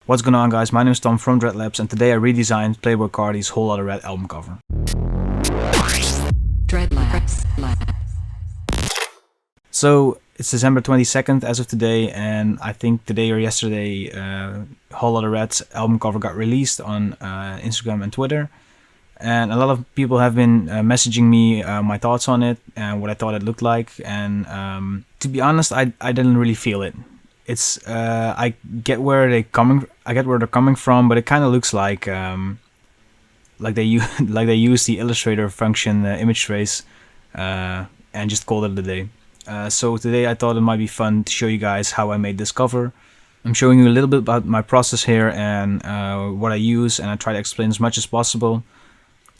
What's going on, guys? My name is Tom from Dreadlabs, and today I redesigned Playboy Carti's Whole Lotta Red album cover. Dreadlabs. So it's December 22nd as of today, and I think today or yesterday Whole Lotta Red's album cover got released on Instagram and Twitter. And a lot of people have been messaging me my thoughts on it and what I thought it looked like. And to be honest, I didn't really feel it. It's I get where they're coming from, but it kind of looks like they use the Illustrator function image trace and just called it a day. So today I thought it might be fun to show you guys how I made this cover. I'm showing you a little bit about my process here and what I use, and I try to explain as much as possible.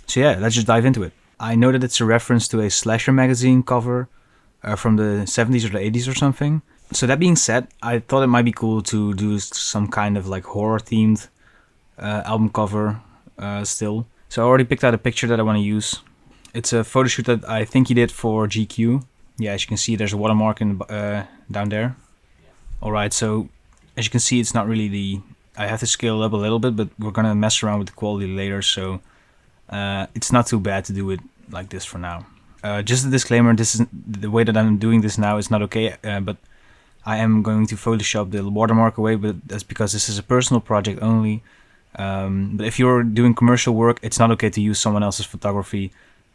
So yeah, let's just dive into it. I know that it's a reference to a slasher magazine cover from the 70s or the 80s or something. So that being said, I thought it might be cool to do some kind of like horror themed album cover still. So I already picked out a picture that I want to use. It's a photo shoot that I think he did for GQ. Yeah, as you can see, there's a watermark in the, down there. Alright, so as you can see, it's not really I have to scale it up a little bit, but we're gonna mess around with the quality later, so it's not too bad to do it like this for now. Just a disclaimer, this is the way that I'm doing this now is not okay, but I am going to Photoshop the watermark away, but that's because this is a personal project only. But if you're doing commercial work, it's not okay to use someone else's photography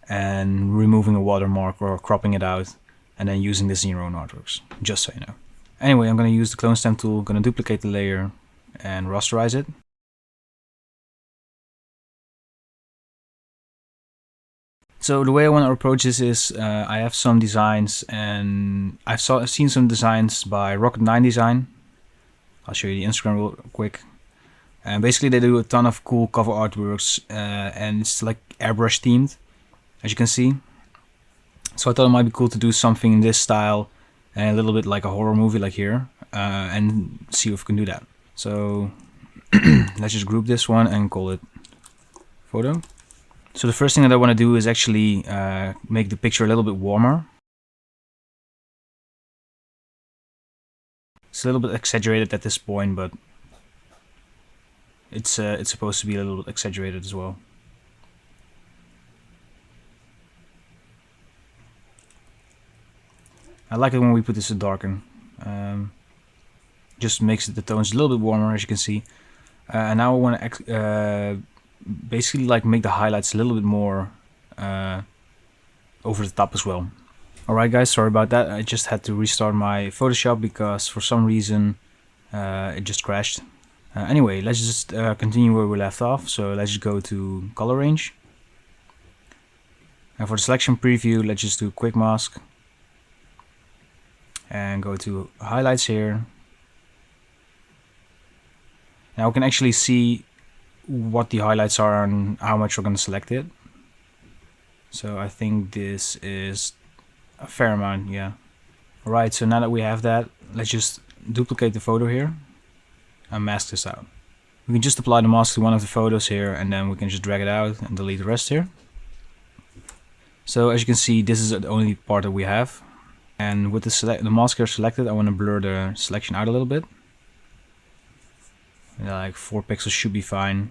and removing a watermark or cropping it out and then using this in your own artworks, just so you know. Anyway, I'm going to use the clone stamp tool, going to duplicate the layer and rasterize it. So the way I want to approach this is I have some designs, and I've seen some designs by Rocket9 Design. I'll show you the Instagram real quick. And basically they do a ton of cool cover artworks and it's like airbrush themed, as you can see. So I thought it might be cool to do something in this style and a little bit like a horror movie like here and see if we can do that. So let's just group this one and call it photo. So the first thing that I want to do is actually make the picture a little bit warmer. It's a little bit exaggerated at this point, but it's supposed to be a little bit exaggerated as well. I like it when we put this to darken. Just makes the tones a little bit warmer, as you can see. And now I want to basically like make the highlights a little bit more over the top as well. Alright guys, sorry about that. I just had to restart my Photoshop because for some reason it just crashed. Anyway, let's just continue where we left off. So let's just go to color range. And for the selection preview, let's just do quick mask. And go to highlights here. Now we can actually see what the highlights are and how much we're going to select it. So I think this is a fair amount, yeah. Alright, so now that we have that, let's just duplicate the photo here and mask this out. We can just apply the mask to one of the photos here, and then we can just drag it out and delete the rest here. So as you can see, this is the only part that we have. And with the mask here selected, I want to blur the selection out a little bit. Like 4 pixels should be fine.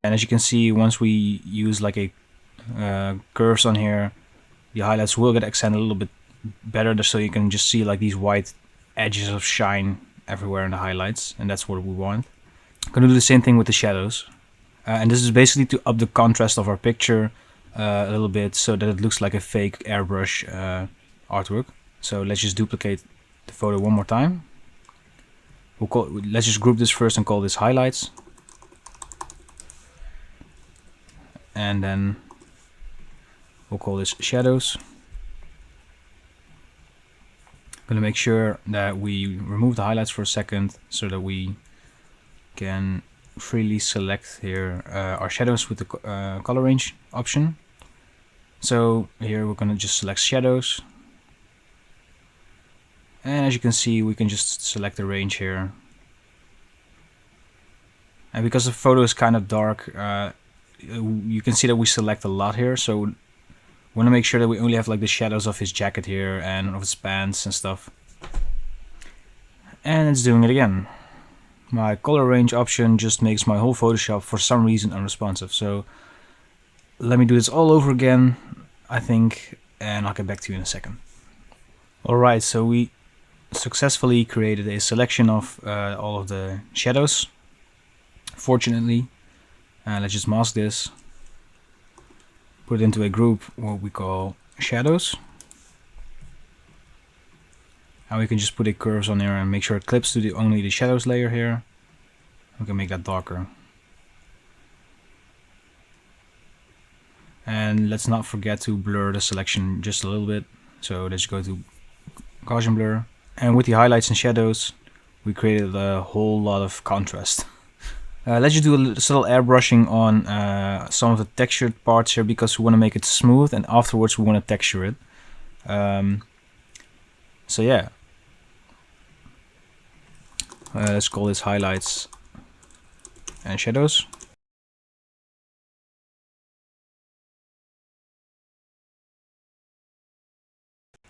And as you can see, once we use like a curves on here, the highlights will get accented a little bit better, so you can just see like these white edges of shine everywhere in the highlights, and that's what we want. I'm gonna do the same thing with the shadows. And this is basically to up the contrast of our picture a little bit so that it looks like a fake airbrush artwork. So let's just duplicate the photo one more time. Let's just group this first and call this highlights. And then we'll call this shadows. I'm gonna make sure that we remove the highlights for a second so that we can freely select here our shadows with the color range option. So here we're gonna just select shadows, and as you can see, we can just select the range here. And because the photo is kind of dark, you can see that we select a lot here, so we want to make sure that we only have like the shadows of his jacket here and of his pants and stuff. And it's doing it again. My color range option just makes my whole Photoshop for some reason unresponsive. So let me do this all over again, I think, and I'll get back to you in a second. Alright, so we successfully created a selection of all of the shadows. Fortunately, let's just mask this, put it into a group what we call shadows, and we can just put a curves on there and make sure it clips to only the shadows layer here. We can make that darker, and let's not forget to blur the selection just a little bit. So let's go to Gaussian blur, and with the highlights and shadows we created a whole lot of contrast. Let's just do a subtle airbrushing on some of the textured parts here, because we want to make it smooth, and afterwards we want to texture it. So yeah, let's call this highlights and shadows.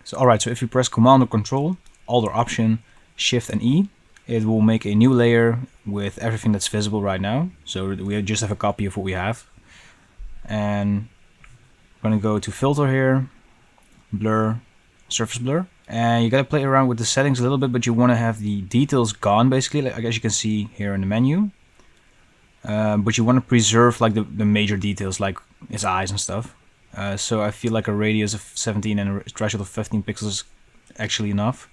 So alright, so if you press Command or Control, Alt or Option, Shift and E, it will make a new layer with everything that's visible right now. So we just have a copy of what we have. And I'm going to go to Filter here, Blur, Surface Blur. And you got to play around with the settings a little bit, but you want to have the details gone, basically, like as you can see here in the menu. But you want to preserve like the major details, like his eyes and stuff. So I feel like a radius of 17 and a threshold of 15 pixels is actually enough.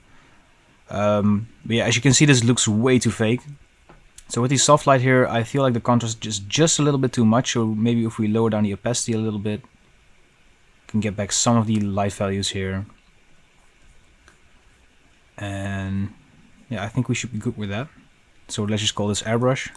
But yeah, as you can see, this looks way too fake. So with the soft light here, I feel like the contrast is just a little bit too much. So maybe if we lower down the opacity a little bit, can get back some of the light values here. And yeah, I think we should be good with that. So let's just call this airbrush.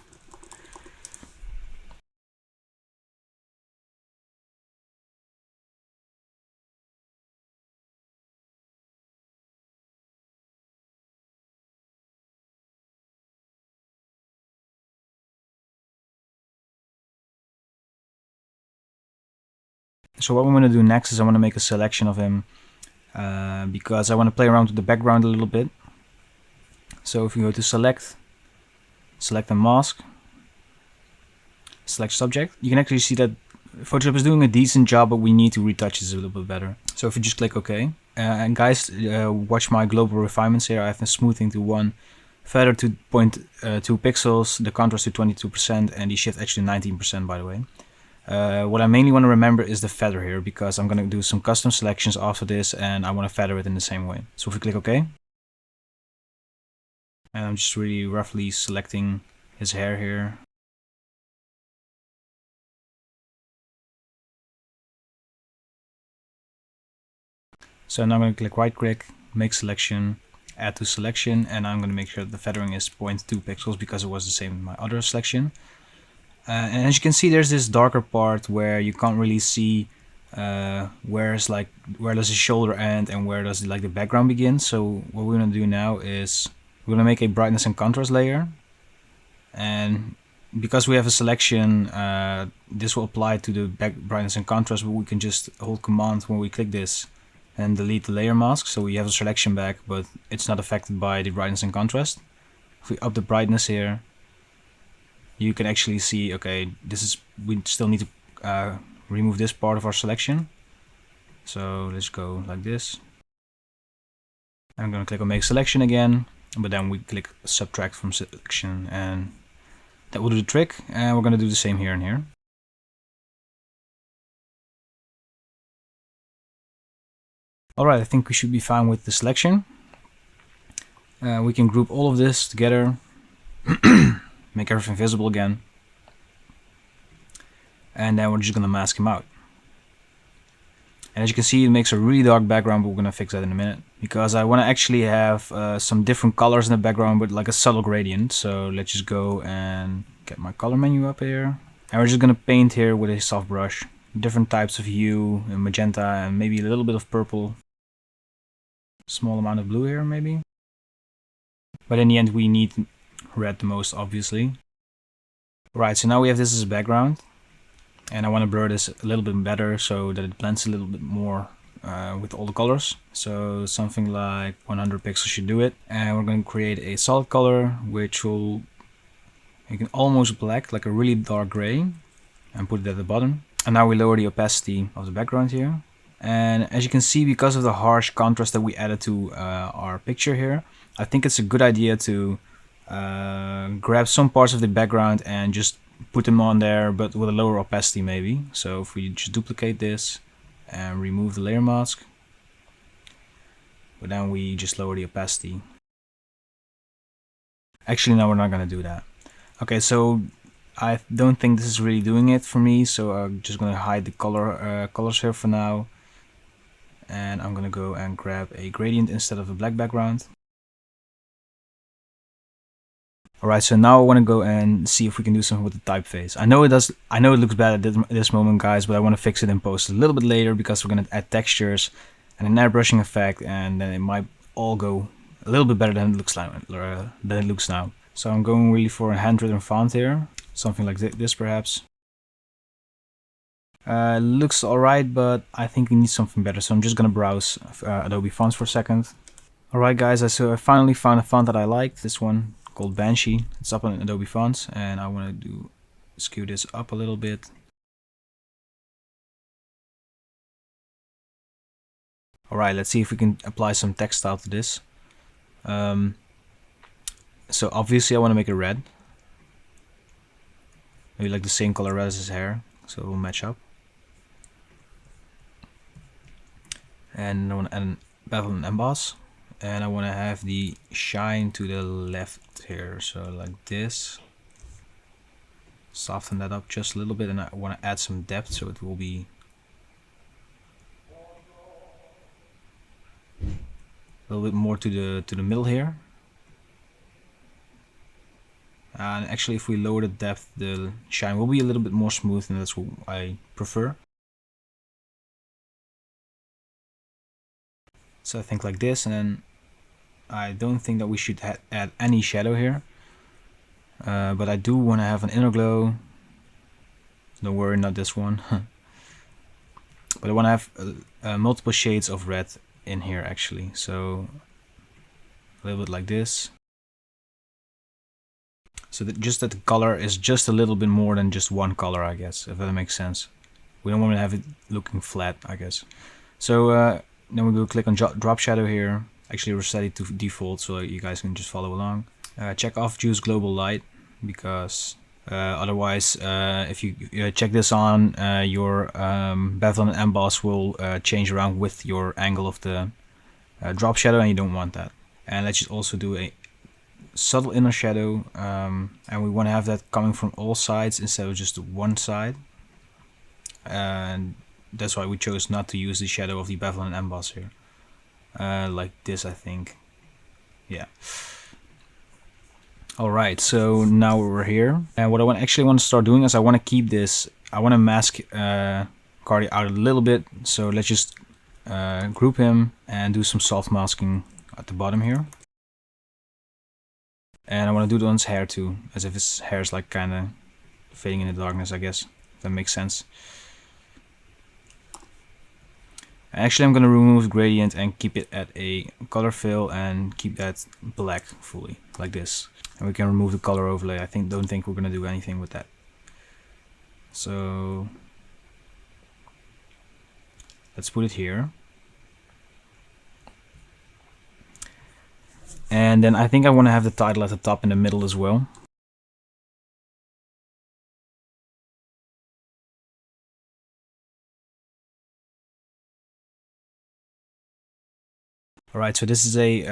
So what we want to do next is I want to make a selection of him, because I want to play around with the background a little bit. So if you go to select and mask, select subject, you can actually see that Photoshop is doing a decent job, but we need to retouch this a little bit better. So if you just click OK, and guys, watch my global refinements here. I have the smoothing to 1, feather to 0.2 pixels, the contrast to 22%, and the shift actually 19%, by the way. What I mainly want to remember is the feather here, because I'm going to do some custom selections after this and I want to feather it in the same way. So if we click OK, and I'm just really roughly selecting his hair here. So now I'm going to click right click, make selection, add to selection, and I'm going to make sure that the feathering is 0.2 pixels because it was the same in my other selection. And as you can see, there's this darker part where you can't really see where does the shoulder end and where does the background begin. So what we're going to do now is we're going to make a brightness and contrast layer, and because we have a selection, this will apply to the brightness and contrast, but we can just hold Command when we click this and delete the layer mask, so we have a selection back, but it's not affected by the brightness and contrast. If we up the brightness here, you can actually see, okay, we still need to remove this part of our selection. So let's go like this. I'm going to click on make selection again, but then we click subtract from selection, and that will do the trick. And we're going to do the same here and here. Alright, I think we should be fine with the selection. We can group all of this together, make everything visible again, and then we're just going to mask him out. And as you can see, it makes a really dark background, but we're going to fix that in a minute, because I want to actually have some different colors in the background, but like a subtle gradient. So let's just go and get my color menu up here, and we're just going to paint here with a soft brush, different types of hue, and magenta, and maybe a little bit of purple, small amount of blue here maybe, but in the end we need red the most, obviously. Right, so now we have this as a background, and I want to blur this a little bit better so that it blends a little bit more with all the colors. So something like 100 pixels should do it. And we're going to create a solid color, which will make it almost black, like a really dark gray, and put it at the bottom. And now we lower the opacity of the background here. And as you can see, because of the harsh contrast that we added to our picture here, I think it's a good idea to grab some parts of the background and just put them on there, but with a lower opacity maybe. So if we just duplicate this and remove the layer mask, but then we just lower the opacity. Actually, no, we're not going to do that. Okay, so I don't think this is really doing it for me, so I'm just going to hide the colors here for now. And I'm going to go and grab a gradient instead of a black background. Alright, so now I want to go and see if we can do something with the typeface. I know it looks bad at this moment, guys, but I want to fix it in post a little bit later, because we're going to add textures and an airbrushing effect, and then it might all go a little bit better than it looks now. So I'm going really for a handwritten font here, something like this perhaps. Looks alright, but I think we need something better, so I'm just gonna browse Adobe fonts for a second. Alright guys, so I finally found a font that I liked, this one called Banshee. It's up on Adobe Fonts, and I want to skew this up a little bit. Alright, let's see if we can apply some text style to this. So obviously I want to make it red. Maybe like the same color red as his hair, so it will match up. And I want to add bevel and emboss, and I want to have the shine to the left here, so like this. Soften that up just a little bit, and I want to add some depth, so it will be a little bit more to the middle here. And actually, if we lower the depth, the shine will be a little bit more smooth, and that's what I prefer. So I think like this, and then I don't think that we should add any shadow here. But I do want to have an inner glow. Don't worry, not this one. But I want to have multiple shades of red in here actually. So a little bit like this. So that just that the color is just a little bit more than just one color, I guess, if that makes sense. We don't want to have it looking flat, I guess. So then we will click on drop shadow here. Actually, we're set it to default, so you guys can just follow along. Check off Juice Global Light, because otherwise, if you check this on, your bevel and emboss will change around with your angle of the drop shadow, and you don't want that. And let's just also do a subtle inner shadow, and we want to have that coming from all sides instead of just one side. And that's why we chose not to use the shadow of the bevel and emboss here. Like this, I think. Yeah. Alright, so now we're here. And what I actually want to start doing is I want to keep this, I want to mask Carti out a little bit. So let's just group him and do some soft masking at the bottom here. And I want to do it on his hair too, as if his hair is like kind of fading in the darkness, I guess. If that makes sense. Actually, I'm going to remove the gradient and keep it at a color fill and keep that black fully, like this. And we can remove the color overlay. I don't think we're going to do anything with that. So let's put it here. And then I think I want to have the title at the top in the middle as well. Alright, so this is a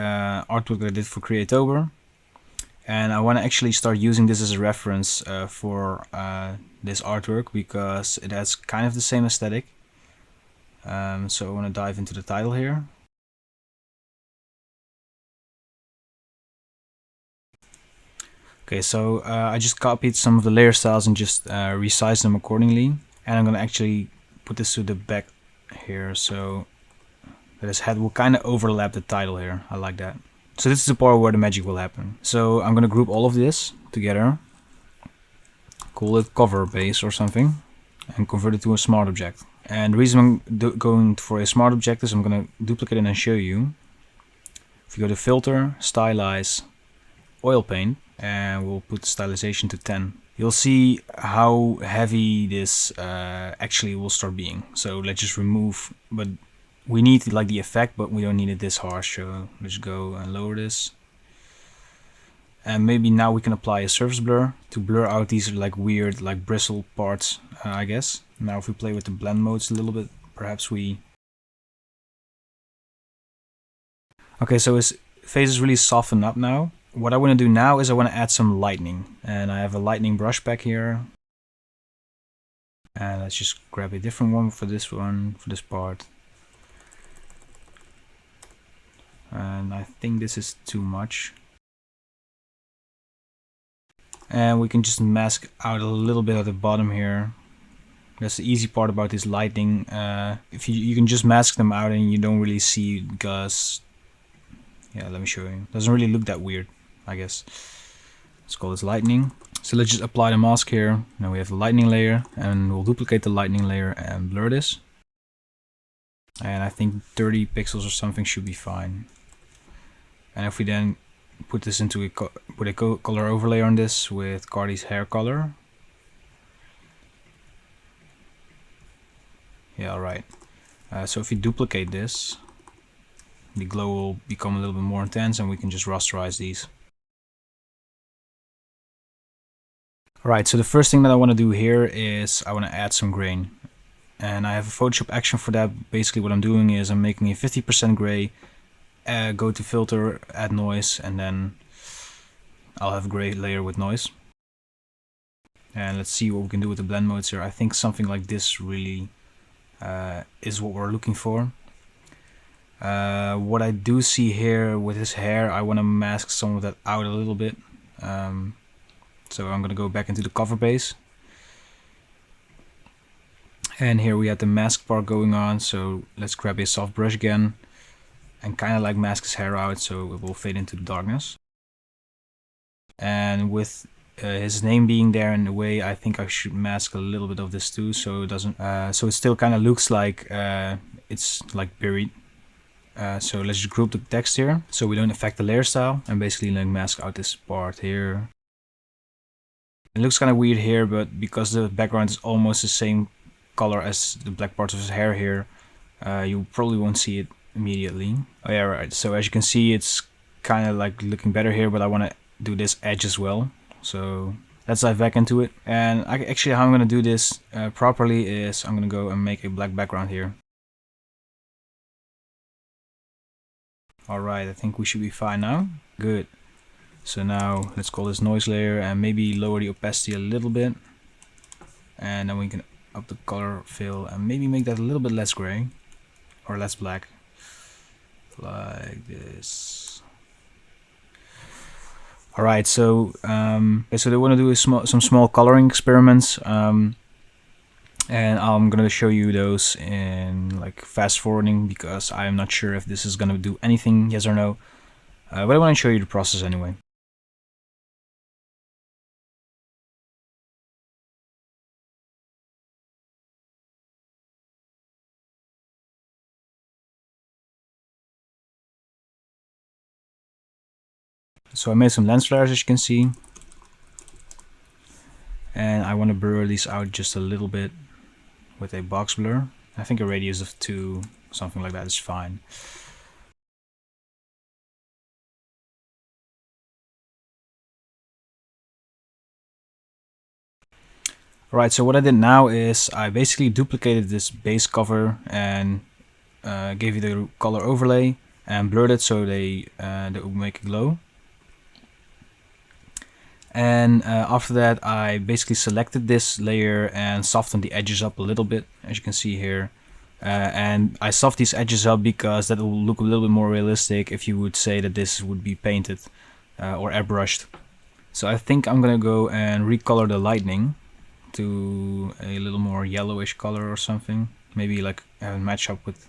artwork that I did for Creatober, and I want to actually start using this as a reference for this artwork, because it has kind of the same aesthetic. So I want to dive into the title here. Okay, so I just copied some of the layer styles and just resized them accordingly, and I'm going to actually put this to the back here, so that his head will kind of overlap the title here. I like that. So this is the part where the magic will happen. So I'm going to group all of this together, call it cover base or something, and convert it to a smart object. And the reason I'm going for a smart object is I'm going to duplicate it and show you. If you go to Filter, Stylize, Oil Paint, and we'll put the stylization to 10. You'll see how heavy this actually will start being. So let's just remove, but we need like the effect, but we don't need it this harsh. So let's go and lower this. And maybe now we can apply a surface blur to blur out these like weird like bristle parts, I guess. Now if we play with the blend modes a little bit, perhaps we... Okay, so his face is really softened up now. What I want to do now is I want to add some lightning. And I have a lightning brush pack here. And let's just grab a different one, for this part. And I think this is too much. And we can just mask out a little bit at the bottom here. That's the easy part about this lighting. If you can just mask them out and you don't really see, because yeah, let me show you. Doesn't really look that weird, I guess. Let's call this lightning. So let's just apply the mask here. Now we have the lightning layer, and we'll duplicate the lightning layer and blur this. And I think 30 pixels or something should be fine. And if we then put this into put a color overlay on this with Carti's hair color. Yeah, alright. So if we duplicate this, the glow will become a little bit more intense, and we can just rasterize these. Alright, so the first thing that I want to do here is I want to add some grain. And I have a Photoshop action for that. Basically what I'm doing is I'm making a 50% gray, go to filter, add noise, and then I'll have a gray layer with noise. And let's see what we can do with the blend modes here. I think something like this really is what we're looking for. What I do see here with his hair, I want to mask some of that out a little bit. So I'm going to go back into the cover base. And here we have the mask part going on, so let's grab a soft brush again and kind of like mask his hair out so it will fade into the darkness. And with his name being there in the way, I think I should mask a little bit of this too, so it doesn't, so it still kind of looks like it's like buried. So let's just group the text here so we don't affect the layer style, and basically like mask out this part here. It looks kind of weird here, but because the background is almost the same color as the black parts of his hair here, you probably won't see it immediately. Oh yeah, right. So as you can see, it's kind of like looking better here, but I want to do this edge as well. So let's dive back into it. And actually how I'm going to do this properly is I'm going to go and make a black background here. Alright, I think we should be fine now. Good. So now let's call this noise layer and maybe lower the opacity a little bit. And then we can up the color fill and maybe make that a little bit less gray or less black. Like this. Alright, so so they want to do some small coloring experiments. And I'm gonna show you those in like fast forwarding because I'm not sure if this is gonna do anything, yes or no. But I want to show you the process anyway. So I made some lens flares, as you can see. And I want to blur these out just a little bit with a box blur. I think a radius of 2, something like that is fine. Alright, so what I did now is I basically duplicated this base cover and gave it the color overlay and blurred it so they will make a glow. And after that I basically selected this layer and softened the edges up a little bit, as you can see here. And I softened these edges up because that will look a little bit more realistic if you would say that this would be painted or airbrushed. So I think I'm gonna go and recolor the lightning to a little more yellowish color or something. Maybe like match up with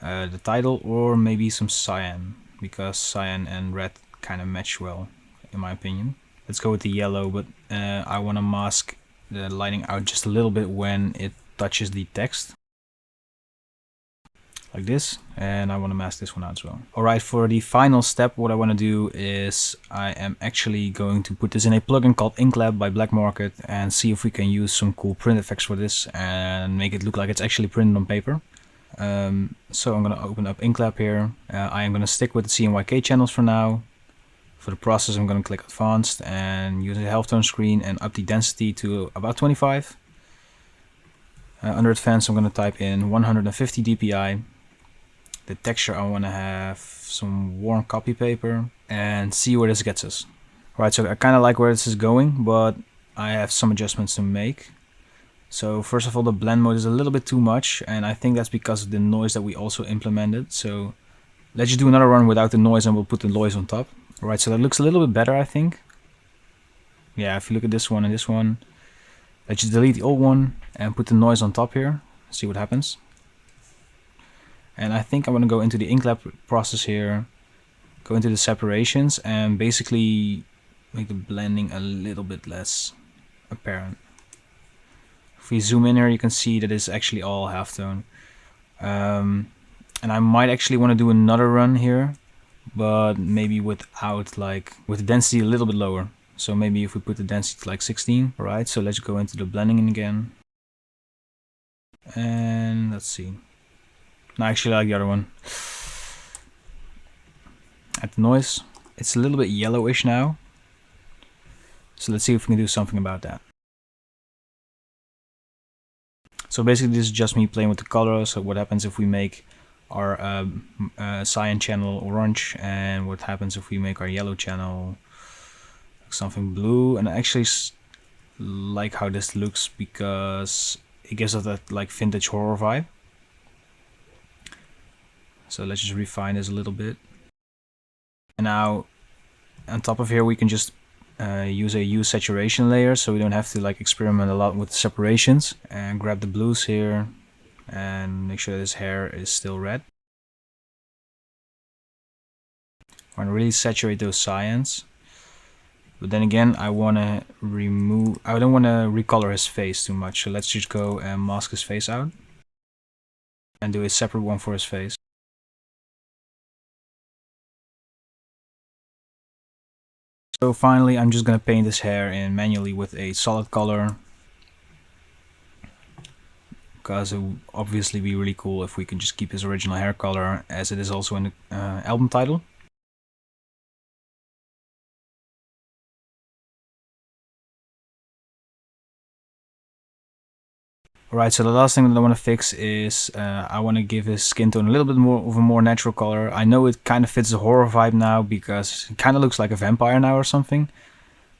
the title, or maybe some cyan, because cyan and red kind of match well in my opinion. Let's go with the yellow, but I want to mask the lighting out just a little bit when it touches the text. like this, and I want to mask this one out as well. Alright, for the final step, what I want to do is I am actually going to put this in a plugin called InkLab by Black Market and see if we can use some cool print effects for this and make it look like it's actually printed on paper. So I'm going to open up InkLab here. I am going to stick with the CMYK channels for now. For the process, I'm going to click Advanced and use a halftone screen and up the density to about 25. Under Advanced, I'm going to type in 150 dpi. The texture, I want to have some worn copy paper and see where this gets us. Right, so I kind of like where this is going, but I have some adjustments to make. So first of all, the blend mode is a little bit too much, and I think that's because of the noise that we also implemented. So let's just do another run without the noise and we'll put the noise on top. Alright, so that looks a little bit better, I think. Yeah, if you look at this one and this one, let's just delete the old one and put the noise on top here. See what happens. And I think I'm going to go into the InkLab process here, go into the separations and basically make the blending a little bit less apparent. If we zoom in here, you can see that it's actually all halftone. And I might actually want to do another run here, but maybe without with the density a little bit lower. So maybe if we put the density to like 16. Alright, so let's go into the blending again. And let's see. No, I actually like the other one. Add the noise. It's a little bit yellowish now. So let's see if we can do something about that. So basically this is just me playing with the colors. So what happens if we make our cyan channel orange, and what happens if we make our yellow channel something blue. And I actually like how this looks because it gives us that like vintage horror vibe. So let's just refine this a little bit. And now on top of here we can just use a hue saturation layer, so we don't have to like experiment a lot with separations. And grab the blues here and make sure this hair is still red. I want to really saturate those cyans. But then again, I want to I don't want to recolor his face too much, so let's just go and mask his face out and do a separate one for his face. So finally, I'm just going to paint his hair in manually with a solid color, because it would obviously be really cool if we can just keep his original hair color as it is also in the album title. Alright, so the last thing that I want to fix is I want to give his skin tone a little bit more of a more natural color. I know it kind of fits the horror vibe now because it kind of looks like a vampire now or something.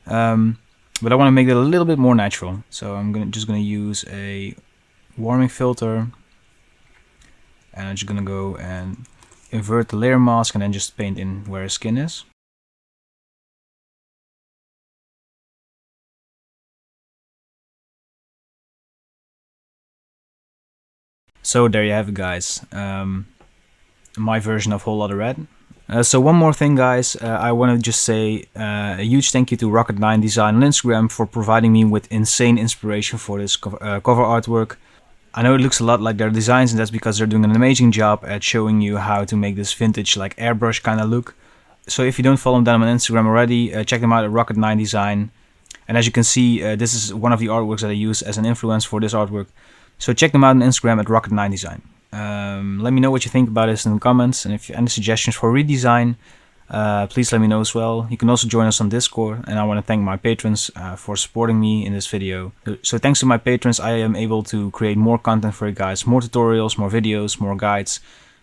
But I want to make it a little bit more natural. So I'm just gonna use a warming filter, and I'm just gonna go and invert the layer mask and then just paint in where his skin is. So there you have it, guys. My version of Whole Lotta Red. So one more thing, guys. I want to just say a huge thank you to Rocket9 Design on Instagram for providing me with insane inspiration for this cover artwork. I know it looks a lot like their designs, and that's because they're doing an amazing job at showing you how to make this vintage like airbrush kind of look. So if you don't follow them on Instagram already, check them out at Rocket9 Design. And as you can see, this is one of the artworks that I use as an influence for this artwork. So check them out on Instagram at Rocket9 Design. Let me know what you think about this in the comments, and if you have any suggestions for redesign, please let me know as well. You can also join us on Discord, and I want to thank my patrons for supporting me in this video. So thanks to my patrons, I am able to create more content for you guys, more tutorials, more videos, more guides,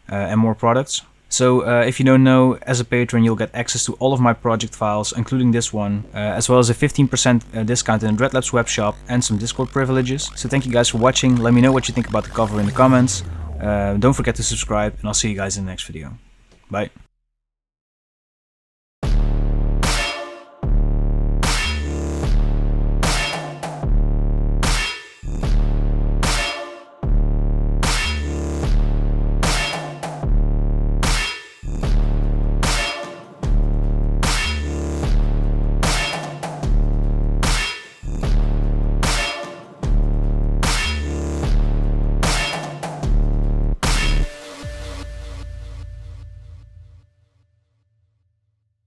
and more products. So if you don't know, as a patron you'll get access to all of my project files, including this one, as well as a 15% discount in the Dreadlabs web shop and some Discord privileges. So thank you guys for watching. Let me know what you think about the cover in the comments. Don't forget to subscribe, and I'll see you guys in the next video. Bye.